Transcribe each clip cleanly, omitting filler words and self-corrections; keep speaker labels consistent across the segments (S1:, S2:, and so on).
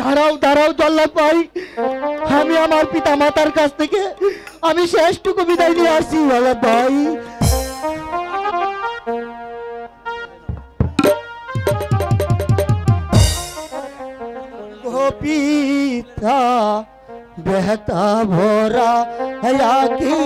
S1: দাঁড়াও দাঁড়াও জল্লাদ ভাই, আমি আমার পিতা মাতার কাছ থেকে আমি শেষটুকু বিদায় নিয়ে আসি জল্লাদ ভাই। পিতা বেহতা ভরা কি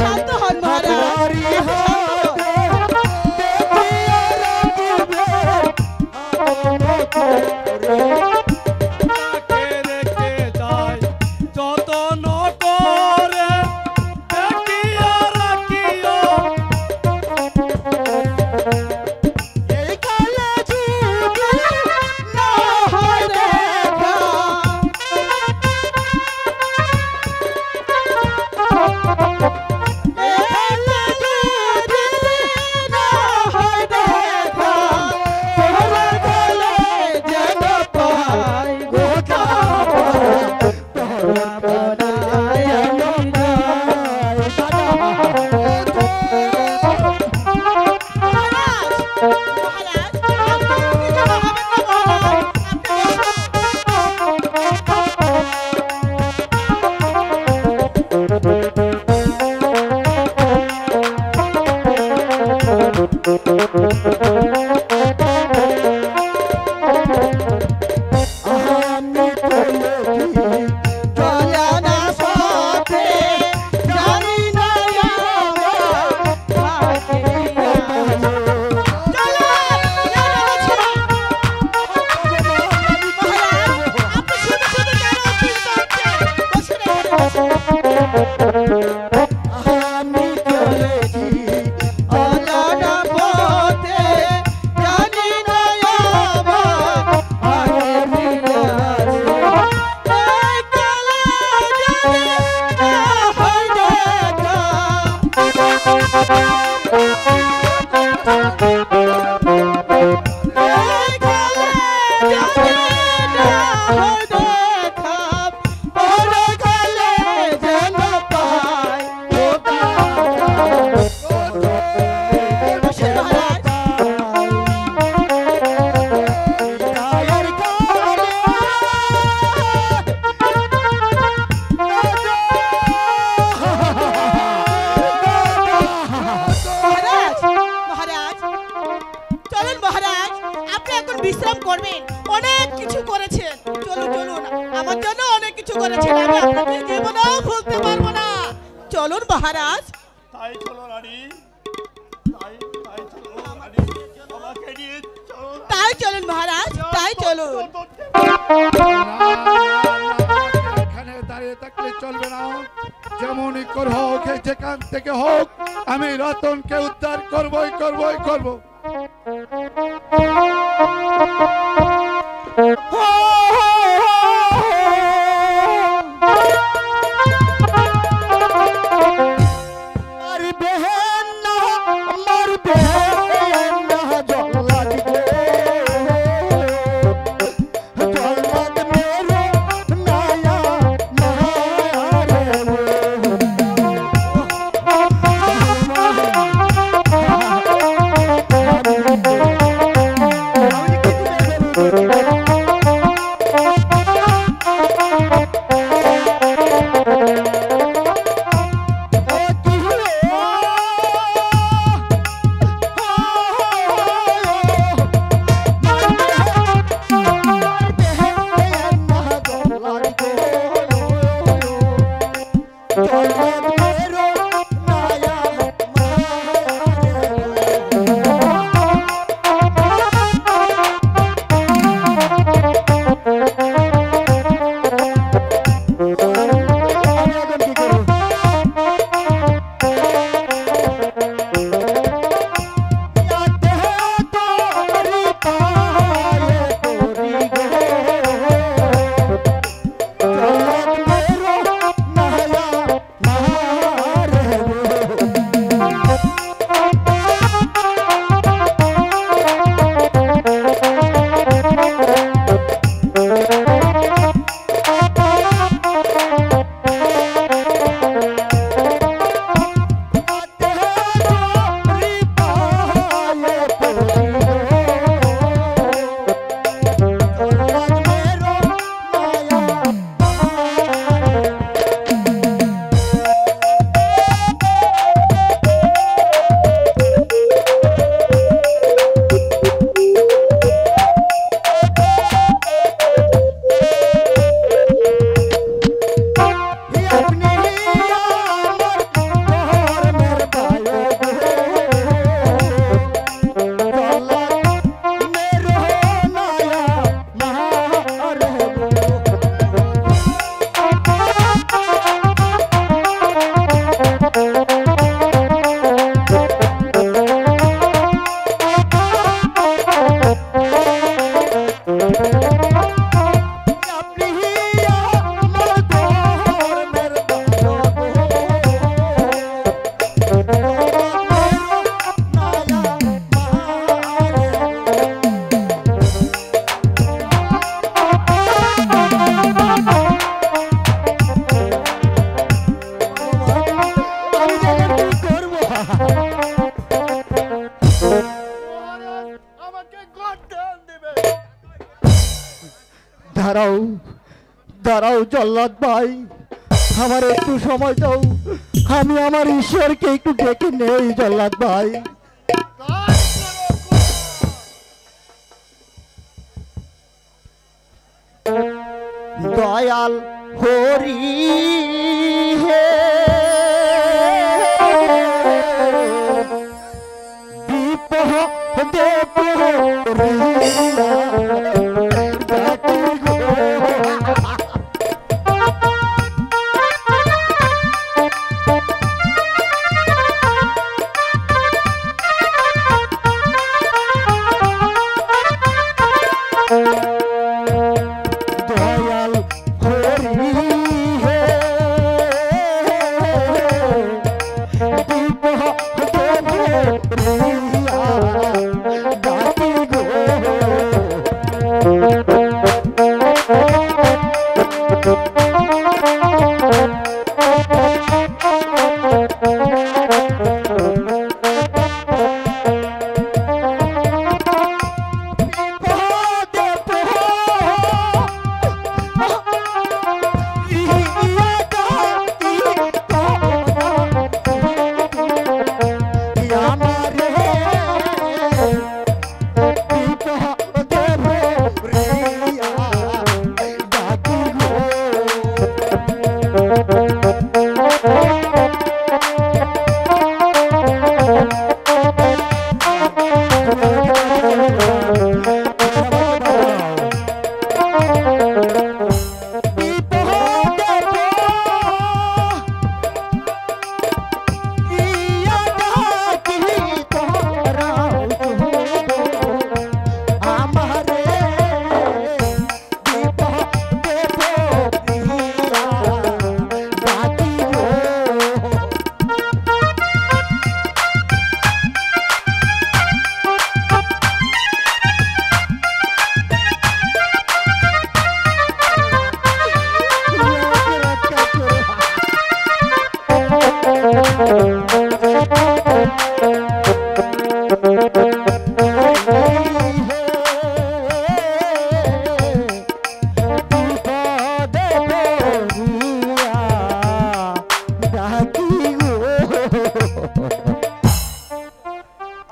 S2: শান্ত হন মহারাজ।
S3: তাকে রেখে যায় যতন করে দেখিয়া রাখিও।
S1: এই কালে যুগে না হয় দেখা, এই কালে যুগে না হয় দেখা, তোরা গেলে যেন পাই গোটা, তোরা বনায় আমায় সাজা।
S2: মহারাজ, মহারাজ, আপনি কিছু ভাবেন না মহারাজ।
S1: আমি তো লোভী অজানা পথে, জানি না আমার ভাগ্যে আমি চলেছি অজানা পথে, জানি না আমার ভাগ্যে ফিরে আছে। এই কালে যদি না হয় দেখা, এই কালে যদি না হয় দেখা, ওরে কালে যেন পাই গোটা, বসে মহারাজ। গায়ের কালে
S2: মহারাজ, মহারাজ, চলুন মহারাজ, আপনি এখন বিশ্রাম করবেন। অনেক কিছু করেছেন, চলুন চলুন, আমার জন্য অনেক কিছু করেছেন, আমি আপনাকে জীবনেও ভুলতে পারবো না। চলুন মহারাজ।
S3: তাই চলো রানী, তাই চলো রানী, আমাকে নিয়ে চলো।
S2: তাই চলুন মহারাজ, তাই চলুন।
S4: এখানে দাঁড়িয়ে থাকলে চলবে না। যেমনই করে হোক, যেখান থেকে হোক, আমি রতনকে উদ্ধার করবই করবই করব।
S1: মারবে না, মারবে না, জল্লাদ গো, জল্লাদ মেরে নায়া মারে গো। দাঁড়াও জল্লাদ ভাই, আমার একটু সময় দাও, আমি আমার ঈশ্বরকে একটু ডেকে নেই জল্লাদ ভাই। দয়াল হরি হে বিপদে পড়িয়া ডাকি গো। দয়াল হরি হে বিপদে পড়িয়া ডাকি গো।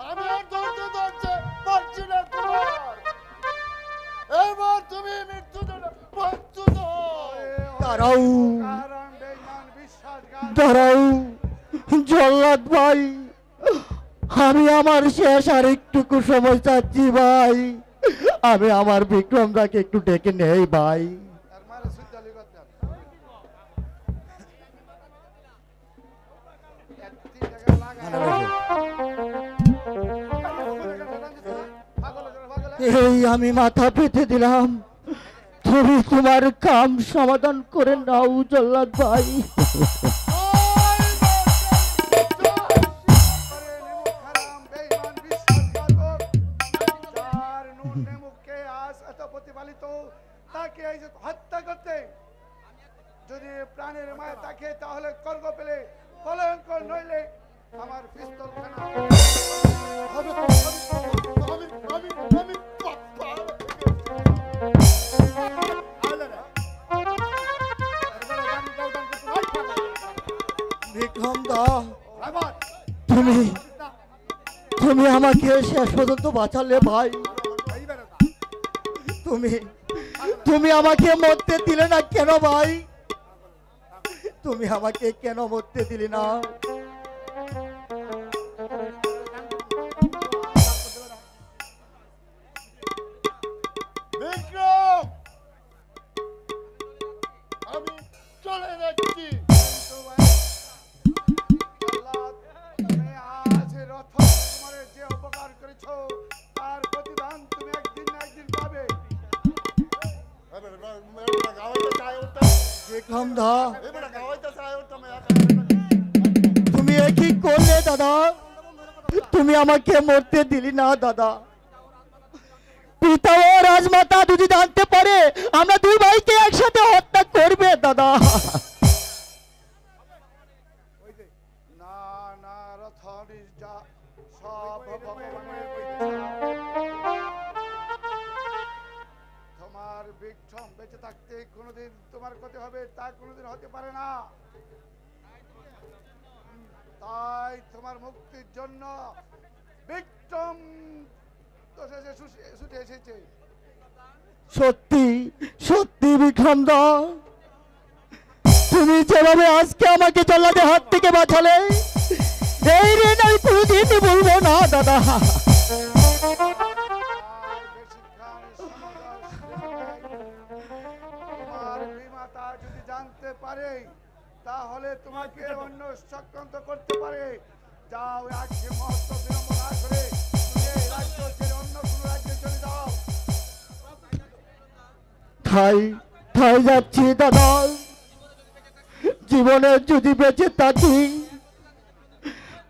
S4: আমি আর ধরতে পারছি না তোমার। এবার তুমি মৃত্যুদণ্ড মৃত্যু
S1: দাঁড়াও
S4: কারণ বেঈমান বিশ্বাসঘাত
S1: দাঁড়াও জল্লাদ ভাই, আমি আমার শেষ আর একটুকু সময় চাচ্ছি ভাই, আমি আমার বিক্রমদাকে একটু ডেকে নেই ভাই।
S4: আর মারে সুদ্দালি করতে হবে। একটি জায়গায় লাগায়।
S1: এই আমি মাথা পেতে দিলাম, তুমি তোমার কাম সমাধান করে নাও জল্লাদ ভাই।
S4: হত্যা করতে যদি প্রাণের মায় তাকে তাহলে স্বর্গ পেলে কলঙ্কর নইলে আমার পিস্তল খানা
S1: বিক্রম দা, তুমি তুমি আমাকে শেষ পর্যন্ত বাঁচালে ভাই। তুমি তুমি আমাকে মরতে দিলে না কেন ভাই? তুমি আমাকে কেন মরতে দিলে না?
S4: বিক্রম, আমি চলে যাচ্ছি। আজ রথ তোমার যে উপকার করেছ তার প্রতিদান তুমি একদিন না একদিন পাবে।
S1: বিক্রম দা, তুমি এ কি করলে দাদা? তুমি আমাকে মরতে দিলি না দাদা। পিতা ও রাজমাতা যদি জানতে পারে আমরা দুই ভাইকে একসাথে হত্যা করবে দাদা।
S4: না না রথ যা সব ভগবানের বিধান। তোমার আর বিক্রম বেঁচে থাকতে কোনোদিন তোমার ক্ষতি হবে তা কোনোদিন হতে পারে না। তাই তোমার মুক্তির জন্য বিক্রম ছুটে এসেছে।
S1: সত্যি সত্যি বিক্রম দা, তুমি যেভাবে আজকে আমাকে জল্লাদের হাত থেকে বাঁচালে, এই ঋণ আমি কোনোদিন বলবো না দাদা।
S4: আর বেশিক্ষণ তোমার বিমাতা যদি জানতে পারে তাহলে তোমাকে অন্য চক্রান্ত করতে পারে। যাও আজকে মহত্ব বিলম্ব না করে তুমি এই রাজ্য ছেড়ে অন্য কোনো রাজ্যে চলে যাও।
S1: ঠাই ঠাই যাচ্ছি দাদা, জীবনে যদি বেঁচে থাকি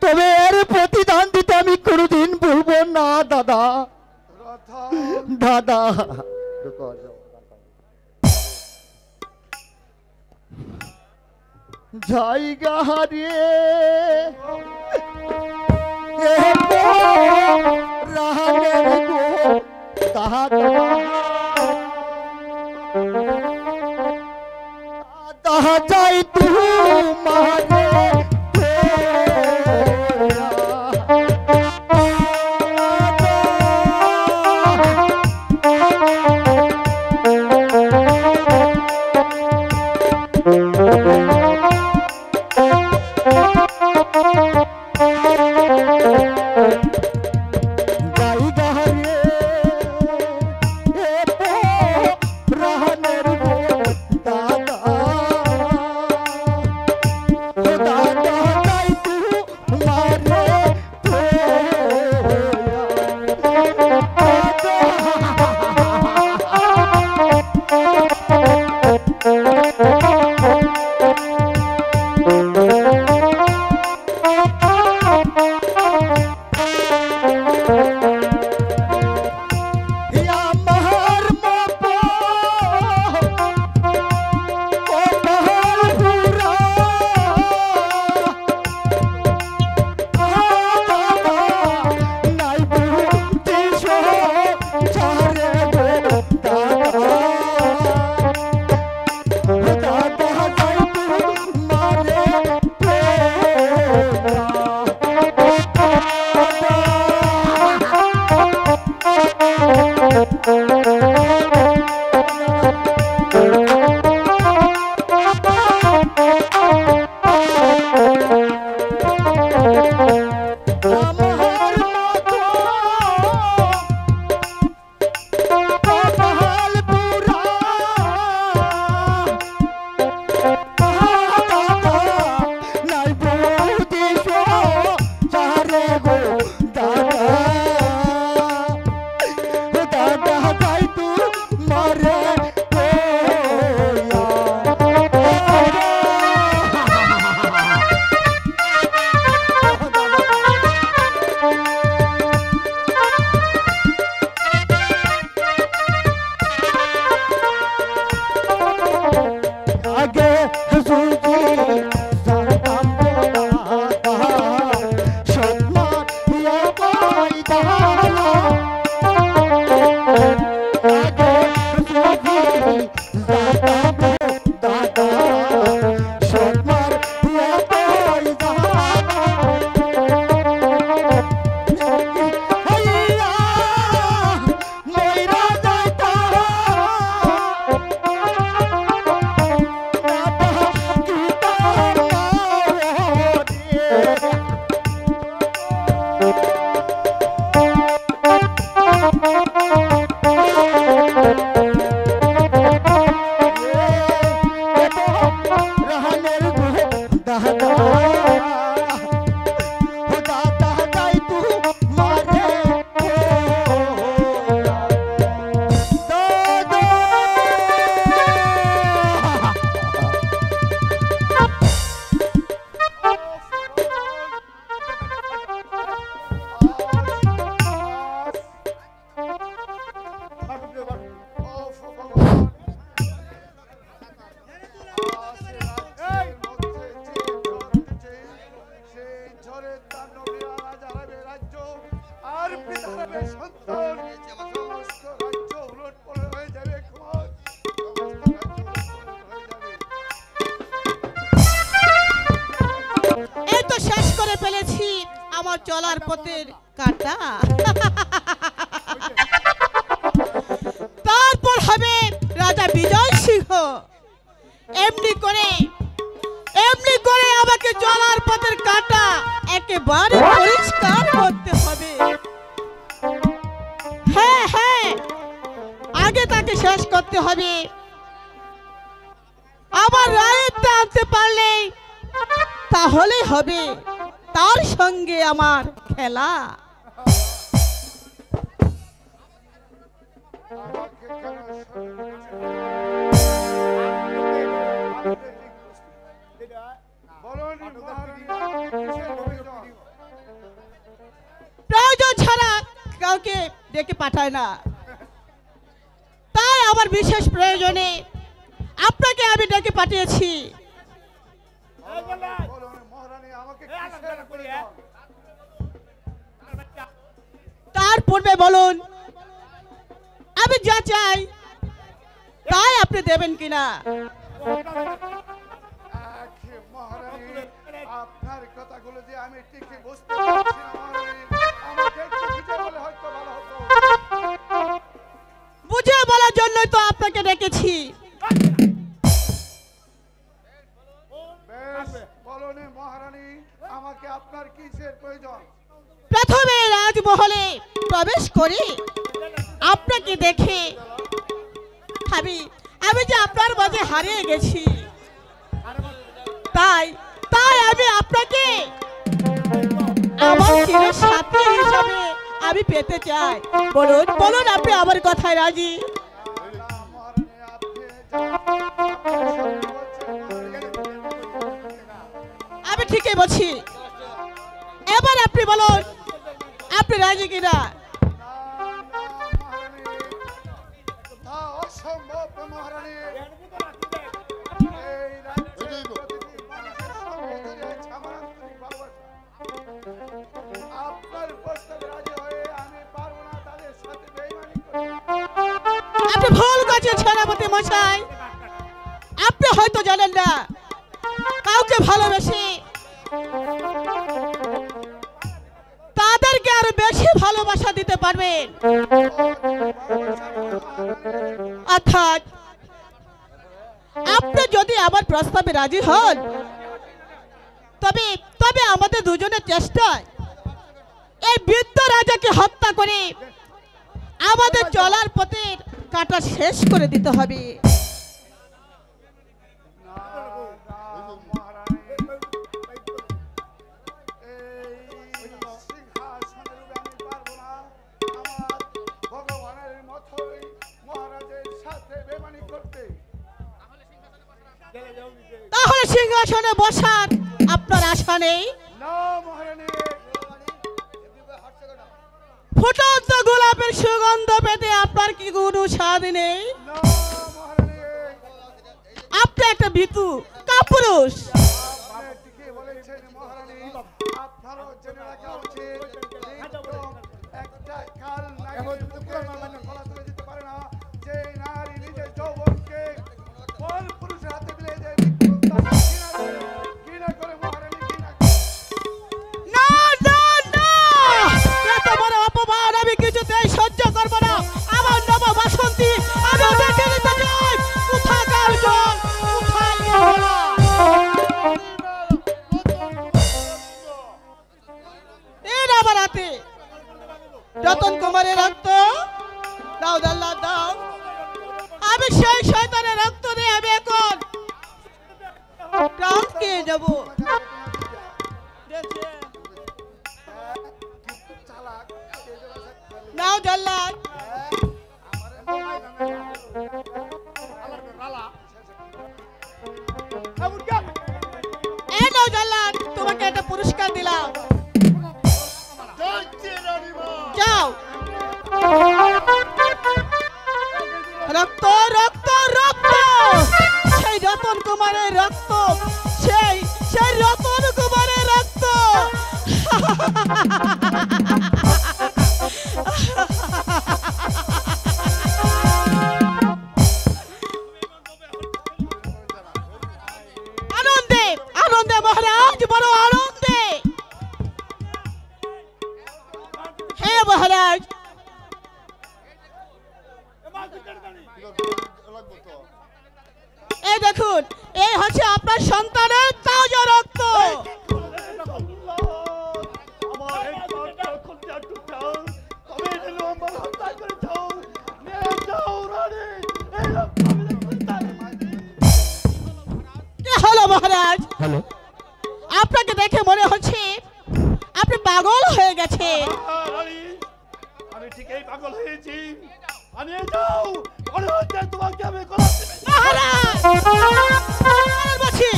S1: তবে এর প্রতিদান দিতে আমি কোনোদিন বলবো না দাদা।
S4: রতন
S1: দাদা জায়গা হারিয়ে রাহানের গো দাদা, দাদা যাই তোমারে রাহানের গো দাদা।
S2: তো শেষ করে ফেলেছি আমার চলার পথের কাটা। তারপর হবে রাজা বিজয় সিংহ। এমনি করে আমাকে চলার পথের কাটা একেবারে পরিষ্কার করতে হবে। হ্যাঁ হ্যাঁ, আগে তাকে শেষ করতে হবে। আমার রায়তে আনতে পারলে তাহলে হবে তার সঙ্গে আমার খেলা।
S4: আমাকে কেন বলুন মহারানী, কিসের প্রয়োজন?
S2: প্রয়োজন ছাড়া কাউকে ডেকে পাঠায় না, তাই আমার বিশেষ প্রয়োজনে আপনাকে আমি ডেকে পাঠিয়েছি।
S4: বলুন মহারানী, আমাকে কিসের প্রয়োজন?
S2: তার পূর্বে বলুন আমি যা চাই তাই আপনি দেবেন কিনা।
S4: মহারানী, আপনার কথাগুলো যে আমি ঠিকই বুঝতে পারছি না মহারানী, আমাকে একটু বুঝে বলে হয়তো ভালো হতো।
S2: বুঝে বলার জন্যই তো আপনাকে ডেকেছি।
S4: বেশ, বলুন মহারানী, আমাকে আপনার কিসের প্রয়োজন?
S2: প্রথমে রাজমহলে প্রবেশ করে আপনাকে দেখে আমি যে আপনার মাঝে হারিয়ে গেছি, তাই আমি আপনাকে আমার চির সাথী হিসাবে আমি পেতে চাই। বলুন আপনি আমার কথায় রাজি?
S4: না, মহারানী, আপনি সত্যি বলছেন মহারানী।
S2: আমি ঠিকই বলছি। এবার আপনি বলুন আপনি রাজি কিনা।
S4: না, মহারানী, তা অসম্ভব মহারানী। এই রাজ্যের প্রতিটি মানুষের সঙ্গে জড়িয়ে আছে আমার আন্তরিক ভালোবাসা। আপনার প্রস্তাবে রাজি হয়ে আমি পারবো না তাদের সাথে বেইমানি করতে।
S2: আপনি ভুল করছেন সেনাপতি মশাই। আপনি হয়তো জানেন না কাউকে ভালোবেসে তাদেরকে আরো বেশি ভালোবাসা দিতে পারবেন। অর্থাৎ আপনি যদি আমার প্রস্তাবে রাজি হন, তবে আমাদের দুজনের চেষ্টায় এই বৃদ্ধ রাজাকে হত্যা করে আমাদের চলার পথের কাটা শেষ করে দিতে হবে।
S4: না, মহারানী, এই সিংহাসনের উপরে আমি পারবো না। আমার ভগবানের মতোই মহারাজের সাথে বেইমানি করতে।
S2: তাহলে সিংহাসনে বসার আপনার আশা নেই?
S4: না মহারানী,
S2: ফুটন্ত গোলাপের সুগন্ধ পেতে আপনার কি কোনো স্বাদ নেই?
S4: না মহারানী,
S2: আপনি একটা ভীতু কাপুরুষ।
S4: আপনি ঠিকই বলেছেন মহারানী। আপনারও জেনে রাখা উচিত, বিক্রম একটা কাল নাগিনীর মুখে গলা তুলে দিতে পারে না। যে নারী নিজের যৌবনকে পর পুরুষের হাতে বিলিয়ে দেয়, বিক্রম তাকে ঘৃণা করে মহারানী, ঘৃণা করে।
S2: না না না, এত বড় অপমান আমি কিছুতেই সহ্য করব না। আমার নব বাসন্তী আমি দেখে নিতে চাই কোথাকার জল কোথায় গেল। এই আমার হাতে রতন কুমারের রক্ত দাও দাল্লা দাও। আমি সেই শয়তানের রক্ত দিয়ে আমি এখন প্রাণ খেয়ে যাব।
S4: চালাক,
S2: নাও জল্লাদ। এই নাও জল্লাদ, তোমাকে একটা পুরস্কার দিলাম। যাও। রক্ত রক্ত রক্ত, সেই রতন কুমারের রক্ত, সেই রতন কুমারের রক্ত। আনন্দে আনন্দে মহারাজ, বড় আনন্দে। এই দেখুন, এই হচ্ছে আপনার সন্তানের তাজা রক্ত।
S3: আমার একমাত্র কন্যা টুকরা, তবে এলো আমার হত্যা করে যাও, নিয়ে যাও রানী, এই রক্ত আমি দেখতে চাই।
S2: কি হলো মহারাজ?
S1: হ্যালো,
S2: আপনাকে দেখে মনে হচ্ছে আপনি পাগল হয়ে গেছে।
S3: রানী, আমি ঠিকই পাগল হয়েছি। নিয়ে যাও, মনে হচ্ছে তোমাকে আমি করাচ্ছি।
S2: মহারাজ, মহারাজ বলছি।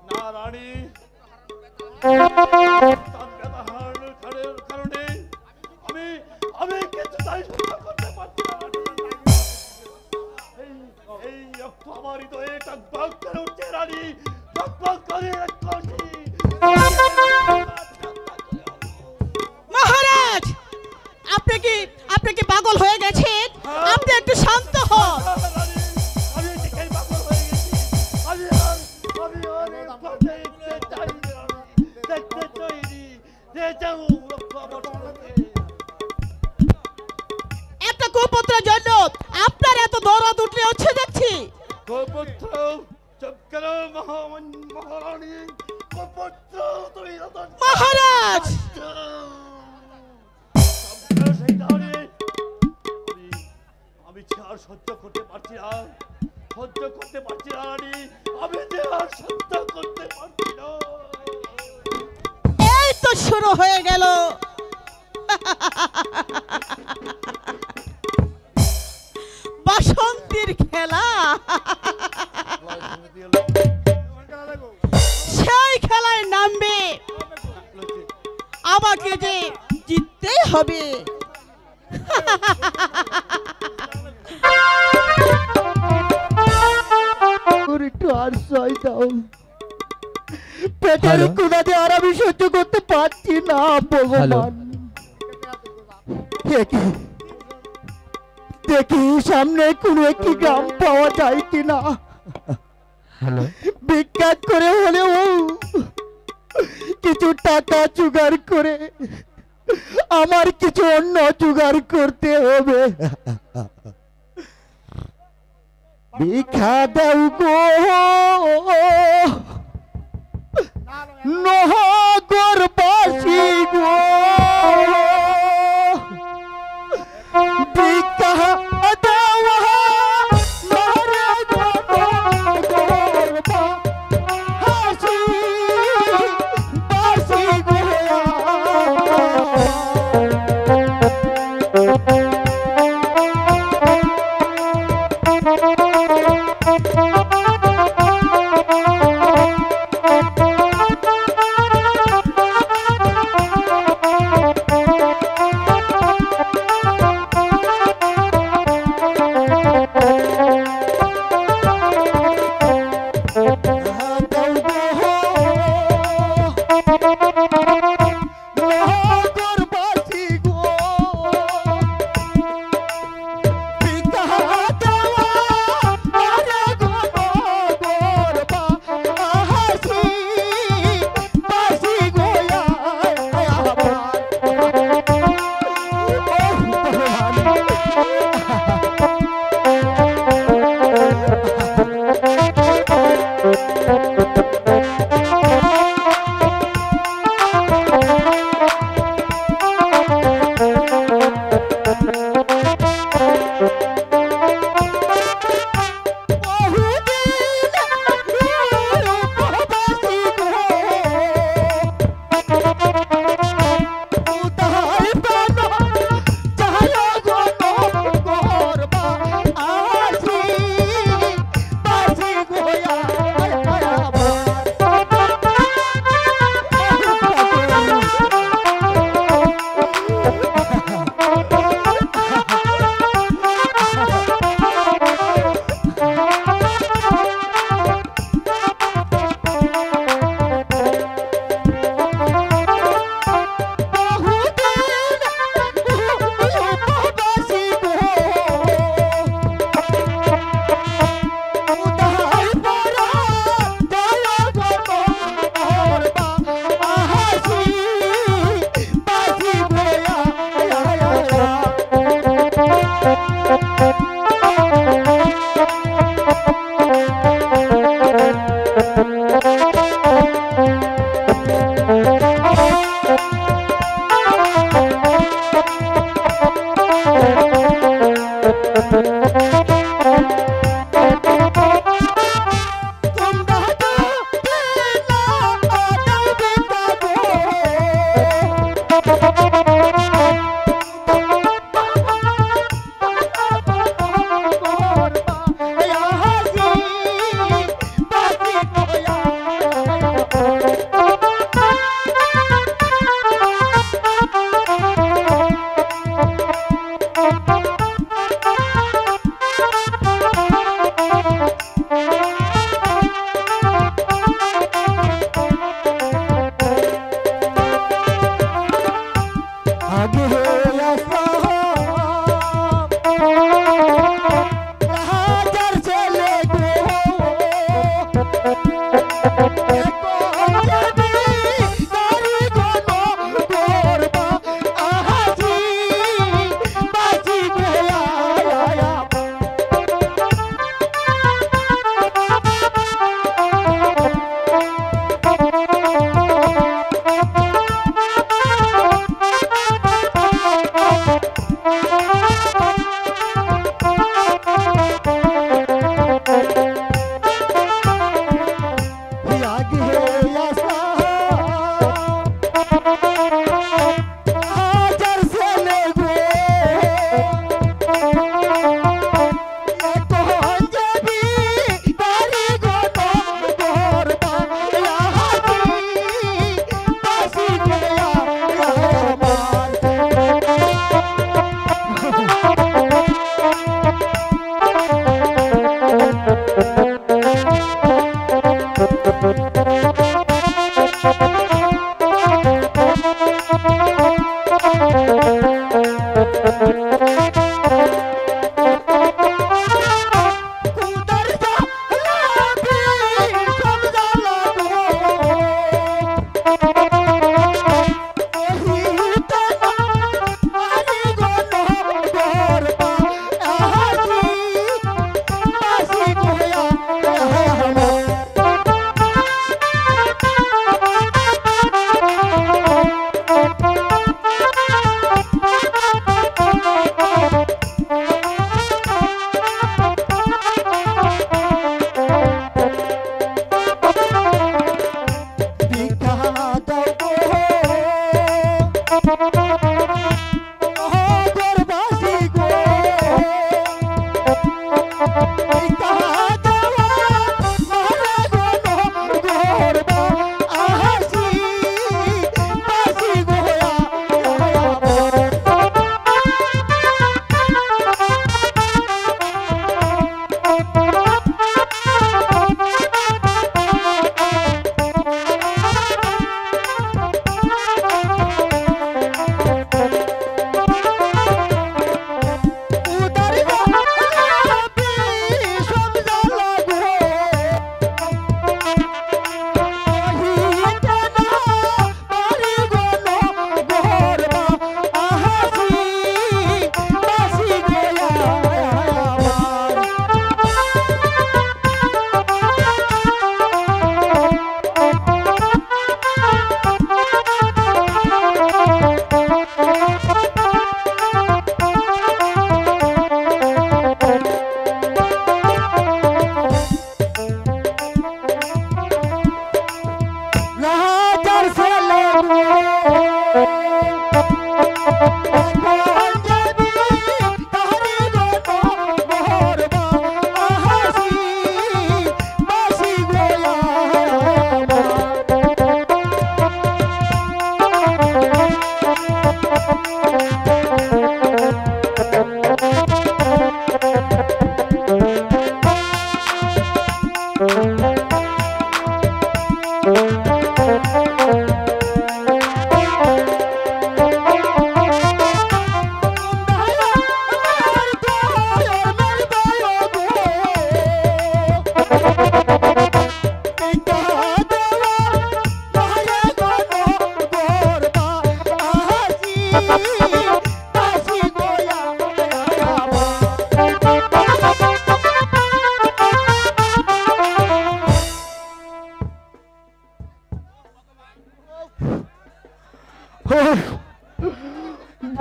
S3: না রানী, তার ব্যবহারের কারণে আমি কিছুটাই সহ্য করতে পারছি না। এই রক্ত আমার হৃদয়ে টকবক করে উঠছে রানী, টকবক করে করছি।
S2: মহারাজ, আপনি কি পাগল হয়ে গেছেন? আপনি একটু শান্ত হন।
S3: রানী, আমি ঠিকই পাগল হয়ে গেছি। আমি দেখতে চাই না, দেখতে চাইনি। যে যাও রক্ত আমার সাথে।
S2: একটা কুপুত্রের জন্য আপনার এত দরদ উঠলে হচ্ছে দেখছি।
S3: গোপুত্র, চুপ করো মহারানী। গোপুত্র, তুমি রতন
S2: মহারাজ,
S3: আমি যে আর সহ্য করতে পারছি না, সহ্য করতে পারছি না রানী, আমি যে আর সহ্য করতে পারছি না।
S2: এই তো শুরু হয়ে গেল। বাসন্তীর খেলা। সেই খেলায় নামবে, আমাকে যে জিততেই হবে।
S1: ওর একটু আশ্রয় দাও। পেটের
S5: হ্যালো?
S1: ক্ষুধাতে আর আমি সহ্য করতে পারছি না ভগবান। দেখি সামনে কোনো একটি গ্রাম পাওয়া যায় কিনা।
S5: হ্যালো,
S1: বিখ্যাত করে হলেও কিছু টাকা জোগাড় করে আমার কিছু অন্য জোগাড় করতে হবে। ভিক্ষা দাও গো নহগরবাসী গো, ভিক্ষা দাও নহগরবাসী গো।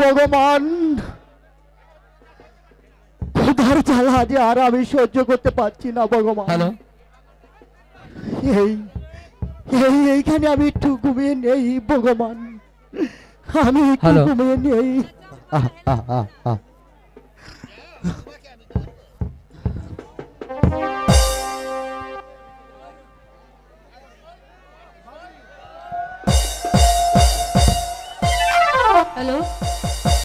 S1: ভগবান, ক্ষুধার জ্বালা যে আর আমি সহ্য করতে পারছি না ভগবান।
S5: হ্যালো,
S1: এইখানে আমি একটু ঘুমিয়ে নেই ভগবান, আমি একটু
S5: হ্যালো।
S1: ঘুমিয়ে নেই।